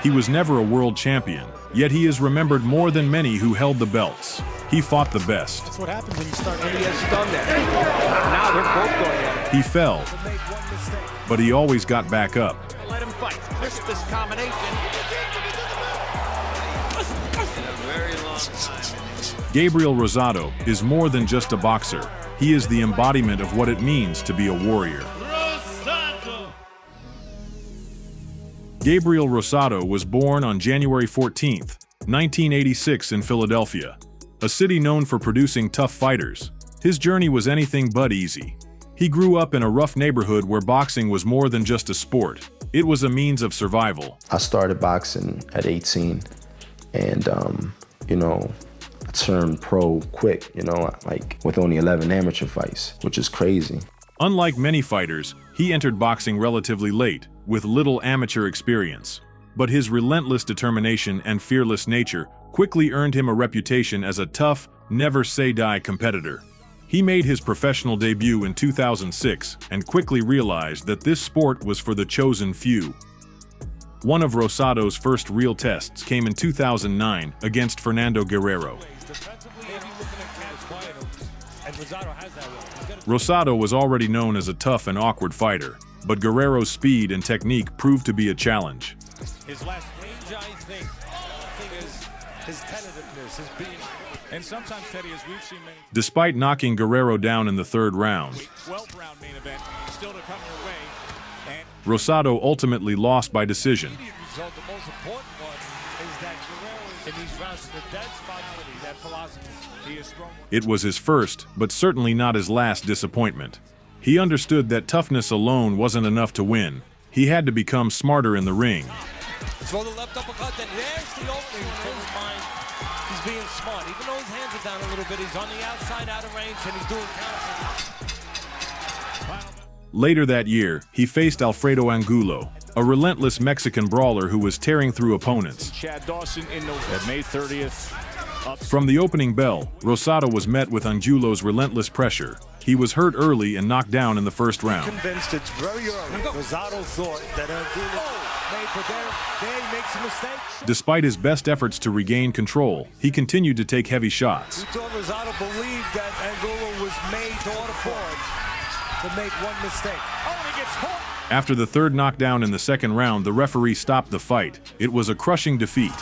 He was never a world champion, yet he is remembered more than many who held the belts. He fought the best. That's what happens when you start. And he has done that. Now they're both going at it. He fell, but he always got back up. Let him fight. Missed this combination. Very long time. Gabriel Rosado is more than just a boxer. He is the embodiment of what it means to be a warrior. Gabriel Rosado was born on January 14, 1986 in Philadelphia, a city known for producing tough fighters. His journey was anything but easy. He grew up in a rough neighborhood where boxing was more than just a sport. It was a means of survival. I started boxing at 18 and, I turned pro quick, like with only 11 amateur fights, which is crazy. Unlike many fighters, he entered boxing relatively late, with little amateur experience. But his relentless determination and fearless nature quickly earned him a reputation as a tough, never-say-die competitor. He made his professional debut in 2006 and quickly realized that this sport was for the chosen few. One of Rosado's first real tests came in 2009 against Fernando Guerrero. Rosado was already known as a tough and awkward fighter, but Guerrero's speed and technique proved to be a challenge. His last range, I think is his tentativeness, his being, and sometimes, Teddy, as we've seen many. Despite knocking Guerrero down in the third round, 12th round main event still to come your way, and Rosado ultimately lost by decision. result, the most important one is that Guerrero in these rounds is the dead mentality, that philosophy. He is strong. It was his first, but certainly not his last disappointment. He understood that toughness alone wasn't enough to win. He had to become smarter in the ring. Throw the left uppercut, then there's the opening for his mind. He's being smart. Even though his hands are down a little bit, he's on the outside, out of range, and he's doing counters. Later that year, he faced Alfredo Angulo, a relentless Mexican brawler who was tearing through opponents. Chad Dawson at May 30th. From the opening bell, Rosado was met with Angulo's relentless pressure. He was hurt early and knocked down in the first round. Convinced it's very early. Rosado thought that Angulo makes a mistake. Despite his best efforts to regain control, he continued to take heavy shots. We thought Rosado believed that Angulo was made to order forward to make one mistake. Oh, and he gets hurt. After the third knockdown in the second round, the referee stopped the fight. It was a crushing defeat.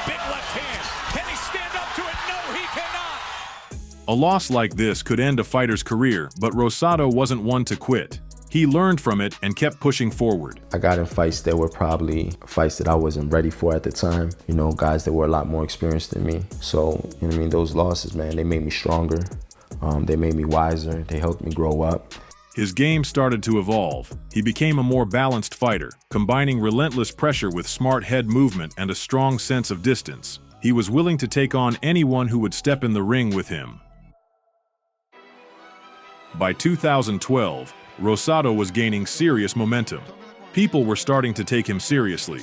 Big left hand. Can he stand up to it? No, he cannot. A loss like this could end a fighter's career, but Rosado wasn't one to quit. He learned from it and kept pushing forward. I got in fights that were probably fights that I wasn't ready for at the time. Guys that were a lot more experienced than me. So, those losses, man, they made me stronger. They made me wiser. They helped me grow up. His game started to evolve. He became a more balanced fighter, combining relentless pressure with smart head movement and a strong sense of distance. He was willing to take on anyone who would step in the ring with him. By 2012, Rosado was gaining serious momentum. People were starting to take him seriously.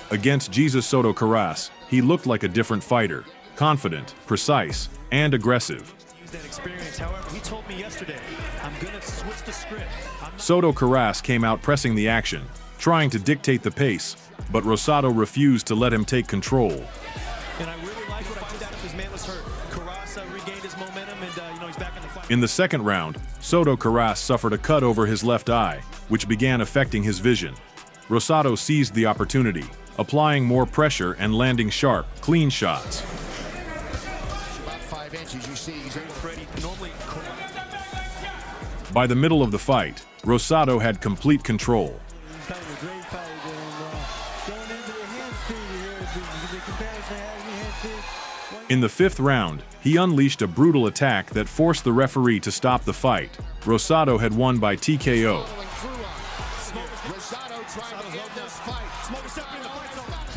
Against Jesus Soto Karass, he looked like a different fighter, confident, precise, and aggressive. That experience, however, he told me yesterday, I'm gonna switch the script. Soto Karass came out pressing the action, trying to dictate the pace, but Rosado refused to let him take control. And I really like what I did after his man was hurt. Karass regained his momentum, and he's back in the fight. In the second round, Soto Karass suffered a cut over his left eye, which began affecting his vision. Rosado seized the opportunity, applying more pressure and landing sharp, clean shots. By the middle of the fight, Rosado had complete control. In the fifth round, he unleashed a brutal attack that forced the referee to stop the fight. Rosado had won by TKO.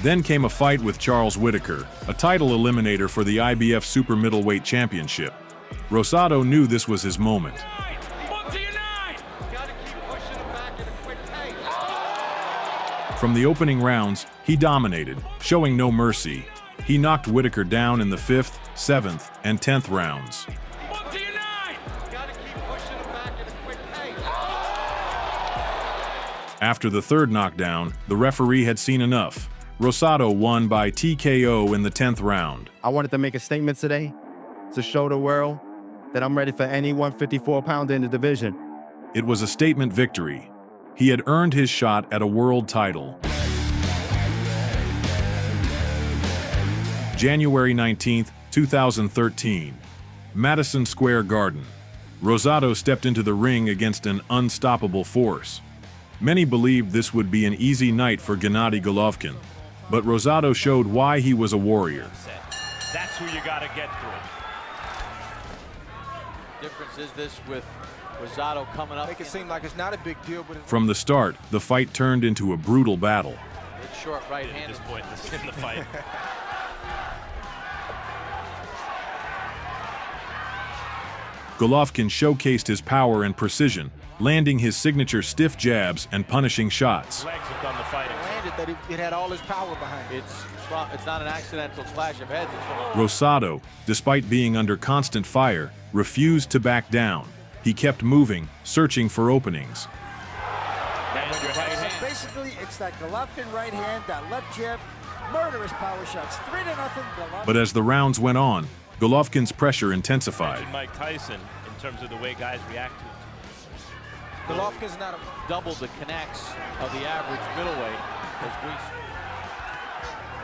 Then came a fight with Charles Whitaker, a title eliminator for the IBF Super Middleweight Championship. Rosado knew this was his moment. From the opening rounds, he dominated, showing no mercy. He knocked Whitaker down in the 5th, 7th, and 10th rounds. After the third knockdown, the referee had seen enough. Rosado won by TKO in the 10th round. I wanted to make a statement today to show the world that I'm ready for any 154-pounder in the division. It was a statement victory. He had earned his shot at a world title. January 19, 2013. Madison Square Garden. Rosado stepped into the ring against an unstoppable force. Many believed this would be an easy night for Gennady Golovkin, but Rosado showed why he was a warrior. That's who you got to get through. Difference is this with Rosado coming up. Make it seem like it's not a big deal, but From the start, the fight turned into a brutal battle. It's short right hand. At this point in the fight. Golovkin showcased his power and precision, landing his signature stiff jabs and punishing shots. Legs have done the fighting. landed that it had all his power behind it. It's not an accidental clash of heads. It's from Rosado, despite being under constant fire, refused to back down. He kept moving, searching for openings. Basically, it's that Golovkin right hand, that left jab, murderous power shots. 3-0 Golovkin. But as the rounds went on, Golovkin's pressure intensified. Mike Tyson, in terms of the way guys react to it. Golovkin's not a double the connects of the average middleweight.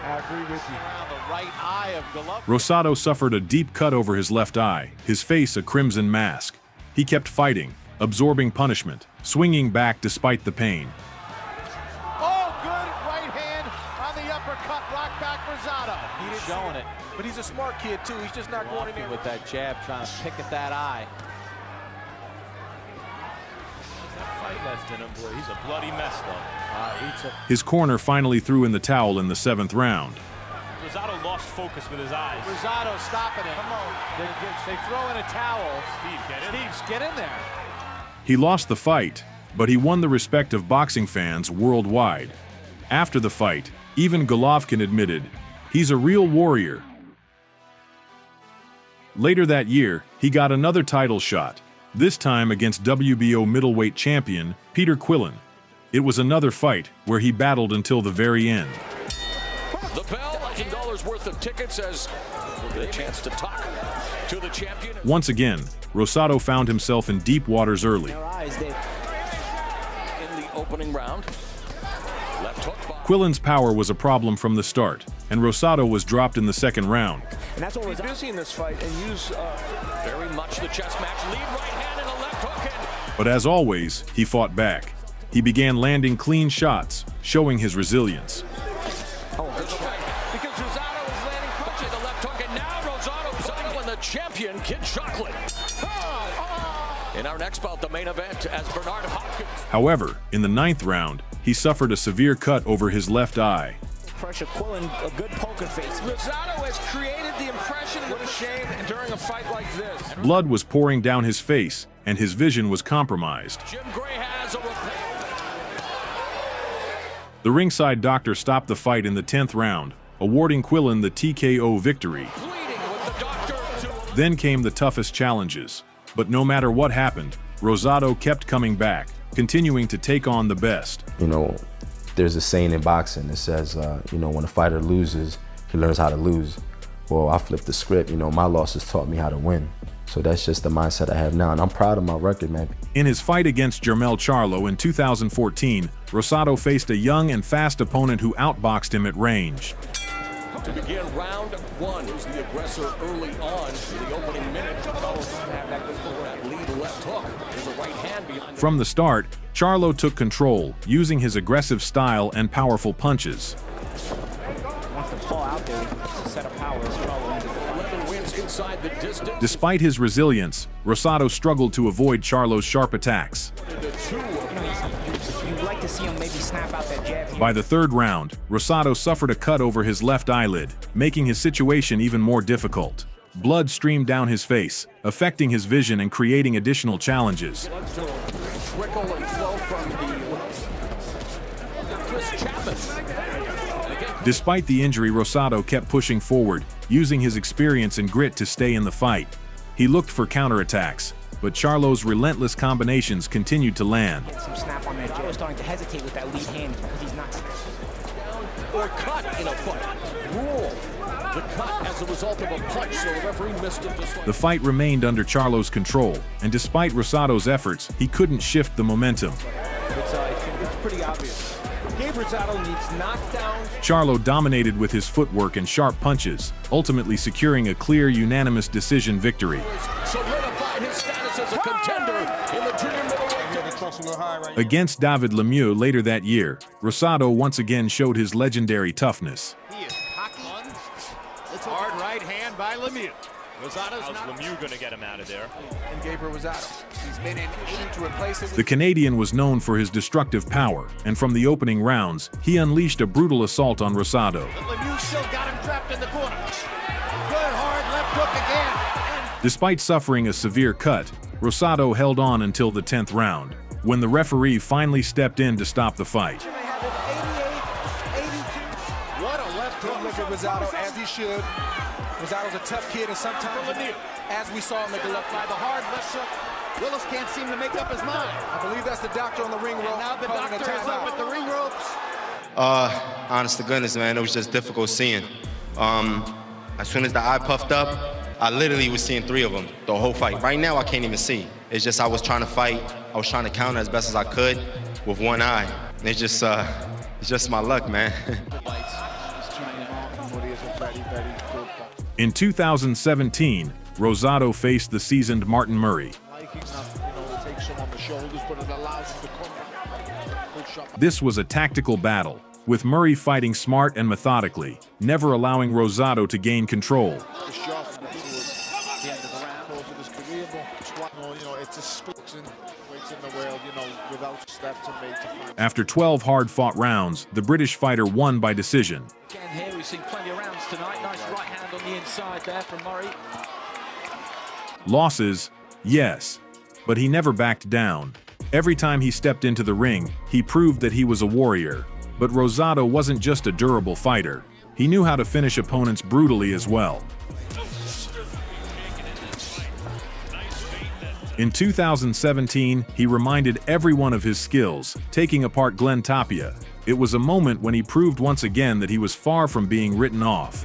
I agree with you. Around the right eye of Golovkin. Rosado suffered a deep cut over his left eye, his face a crimson mask. He kept fighting, absorbing punishment, swinging back despite the pain. Oh, good right hand on the uppercut, rock back Rosado. He didn't Showing it. But he's a smart kid, too. He's just not going in there With that jab, trying to pick at that eye. That fight left in him, boy. He's a bloody mess, though. His corner finally threw in the towel in the 7th round. Rosado lost focus with his eyes. Rosado stopping it. Come on. They throw in a towel. Steve, get in. Steve, get in there. He lost the fight, but he won the respect of boxing fans worldwide. After the fight, even Golovkin admitted, he's a real warrior. Later that year, he got another title shot, this time against WBO middleweight champion Peter Quillin. It was another fight where he battled until the very end. The bell, $1,000 worth of tickets as we'll get a chance to talk to the champion. Once again, Rosado found himself in deep waters early. In the opening round, left hook by Quillin's power was a problem from the start, and Rosado was dropped in the 2nd round. And that's what was busy in this fight and use very much the chess match. Lead right hand and a left hook. But as always, he fought back. He began landing clean shots, showing his resilience. Because Rosado is landing punches the left hook, and now Rosado and the champion, Kid Chocolate. In our next bout, the main event, as Bernard Hopkins. However, in the 9th round, he suffered a severe cut over his left eye. pressure. Quillin, a good poker face. Rosado has created the impression. What a shame during a fight like this. Blood was pouring down his face, and his vision was compromised. Jim Gray has a repair. The ringside doctor stopped the fight in the 10th round, awarding Quillin the TKO victory. Then came the toughest challenges. But no matter what happened, Rosado kept coming back, continuing to take on the best. You know, there's a saying in boxing that says, you know, when a fighter loses, he learns how to lose. Well, I flipped the script. You know, my losses taught me how to win. So that's just the mindset I have now, and I'm proud of my record, man. In his fight against Jermell Charlo in 2014, Rosado faced a young and fast opponent who outboxed him at range. To begin round one, who's the aggressor early on in the opening minute. That lead left hook. There's a right hand behind. From the start, Charlo took control, using his aggressive style and powerful punches. Once the ball out there, it's a set of power. 11 wins inside the distance. Despite his resilience, Rosado struggled to avoid Charlo's sharp attacks. You'd like to see him maybe snap out that jab. By the 3rd round, Rosado suffered a cut over his left eyelid, making his situation even more difficult. Blood streamed down his face, affecting his vision and creating additional challenges. Trickle and flow from the Chris Chapman. Despite the injury, Rosado kept pushing forward, using his experience and grit to stay in the fight. He looked for counterattacks, but Charlo's relentless combinations continued to land. Some snap on that. Joe is starting to hesitate with that lead hand because he's not. Or cut in a fight. Rule. The cut as a result of a punch, so the referee missed it just like... The fight remained under Charlo's control, and despite Rosado's efforts, he couldn't shift the momentum. It's pretty obvious. Gabriel Rosado needs knockdowns. Charlo dominated with his footwork and sharp punches, ultimately securing a clear, unanimous decision victory. Solidified his status as a contender in the junior middleweight. Against David Lemieux later that year, Rosado once again showed his legendary toughness. He is cocky. It's a hard right hand by Lemieux. Rosado's not. Lemieux going to get him out of there? And Gabriel Rosado. He's been in to replace him. The Canadian was known for his destructive power, and from the opening rounds, he unleashed a brutal assault on Rosado. Lemieux still got him trapped in the corner. Good hard left hook again. Despite suffering a severe cut, Rosado held on until the 10th round, when the referee finally stepped in to stop the fight. What a left hook. Look at Rosado as he should. Rosado's a tough kid, and sometimes, as we saw him make a left by the hard left hook, Willis can't seem to make up his mind. I believe that's the doctor on the ring rope. Now the doctor is up at the ring ropes. Honest to goodness, man, it was just difficult seeing. As soon as the eye puffed up, I literally was seeing 3 of them the whole fight. Right now, I can't even see. It's just I was trying to fight. I was trying to counter as best as I could with one eye. And it's just my luck, man. In 2017, Rosado faced the seasoned Martin Murray. This was a tactical battle, with Murray fighting smart and methodically, never allowing Rosado to gain control. After 12 hard-fought rounds, the British fighter won by decision. Again here, we've seen plenty of rounds tonight. Nice right hand on the inside there from Murray. Losses, yes, but he never backed down. Every time he stepped into the ring, he proved that he was a warrior. But Rosado wasn't just a durable fighter. He knew how to finish opponents brutally as well. In 2017, he reminded everyone of his skills, taking apart Glenn Tapia. It was a moment when he proved once again that he was far from being written off.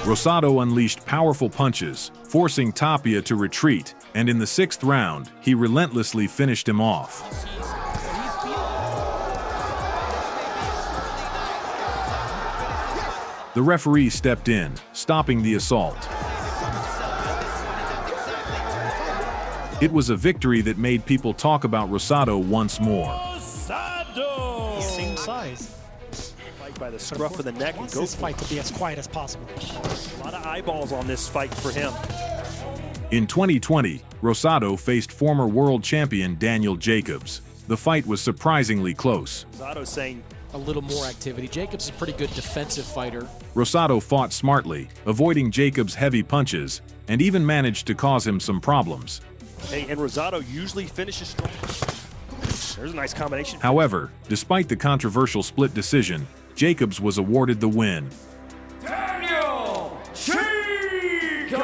Rosado unleashed powerful punches, forcing Tapia to retreat, and in the 6th round, he relentlessly finished him off. The referee stepped in, stopping the assault. It was a victory that made people talk about Rosado once more. Rosado! Same size. Fight by the scruff of the neck and go. This fight to be as quiet as possible. A lot of eyeballs on this fight for him. In 2020, Rosado faced former world champion Daniel Jacobs. The fight was surprisingly close. Rosado saying a little more activity. Jacobs is a pretty good defensive fighter. Rosado fought smartly, avoiding Jacobs' heavy punches, and even managed to cause him some problems. Hey, and Rosado usually finishes strong. There's a nice combination. However, despite the controversial split decision, Jacobs was awarded the win. Daniel Chica!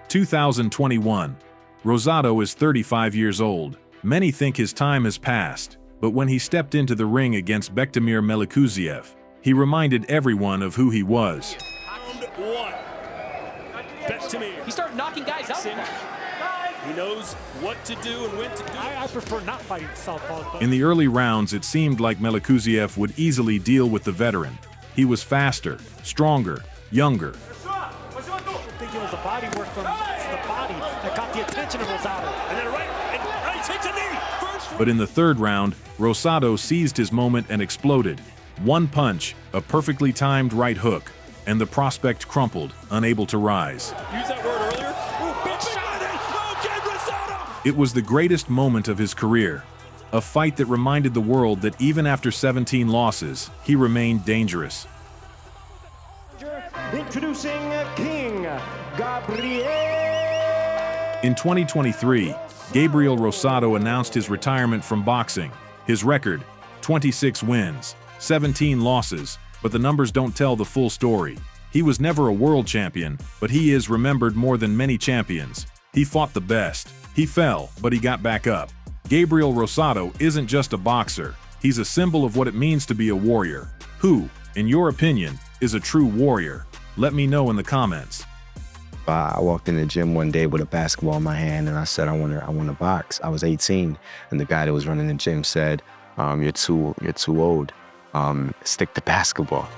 2021. Rosado is 35 years old. Many think his time has passed, but when he stepped into the ring against Bektemir Melikuziev, he reminded everyone of who he was. Round 1. Bektemir. He started knocking guys out. He knows what to do and when to do it. I prefer not fighting southpaws. In the early rounds, it seemed like Melikuziev would easily deal with the veteran. He was faster, stronger, younger. I think it was the body work from the body that got the attention of Rosado. And then right takes a knee. First. But in the 3rd round, Rosado seized his moment and exploded. One punch, a perfectly timed right hook, and the prospect crumpled, unable to rise. Use that word earlier. Ooh, big shot. Okay, Rosado. It was the greatest moment of his career. A fight that reminded the world that even after 17 losses, he remained dangerous. Introducing King Gabriel. In 2023, Gabriel Rosado announced his retirement from boxing. His record, 26 wins, 17 losses, but the numbers don't tell the full story. He was never a world champion, but he is remembered more than many champions. He fought the best. He fell, but he got back up. Gabriel Rosado isn't just a boxer. He's a symbol of what it means to be a warrior. Who, in your opinion, is a true warrior? Let me know in the comments. I walked in the gym one day with a basketball in my hand, and I said, I want to box. I was 18, and the guy that was running the gym said, you're too old. Stick to basketball.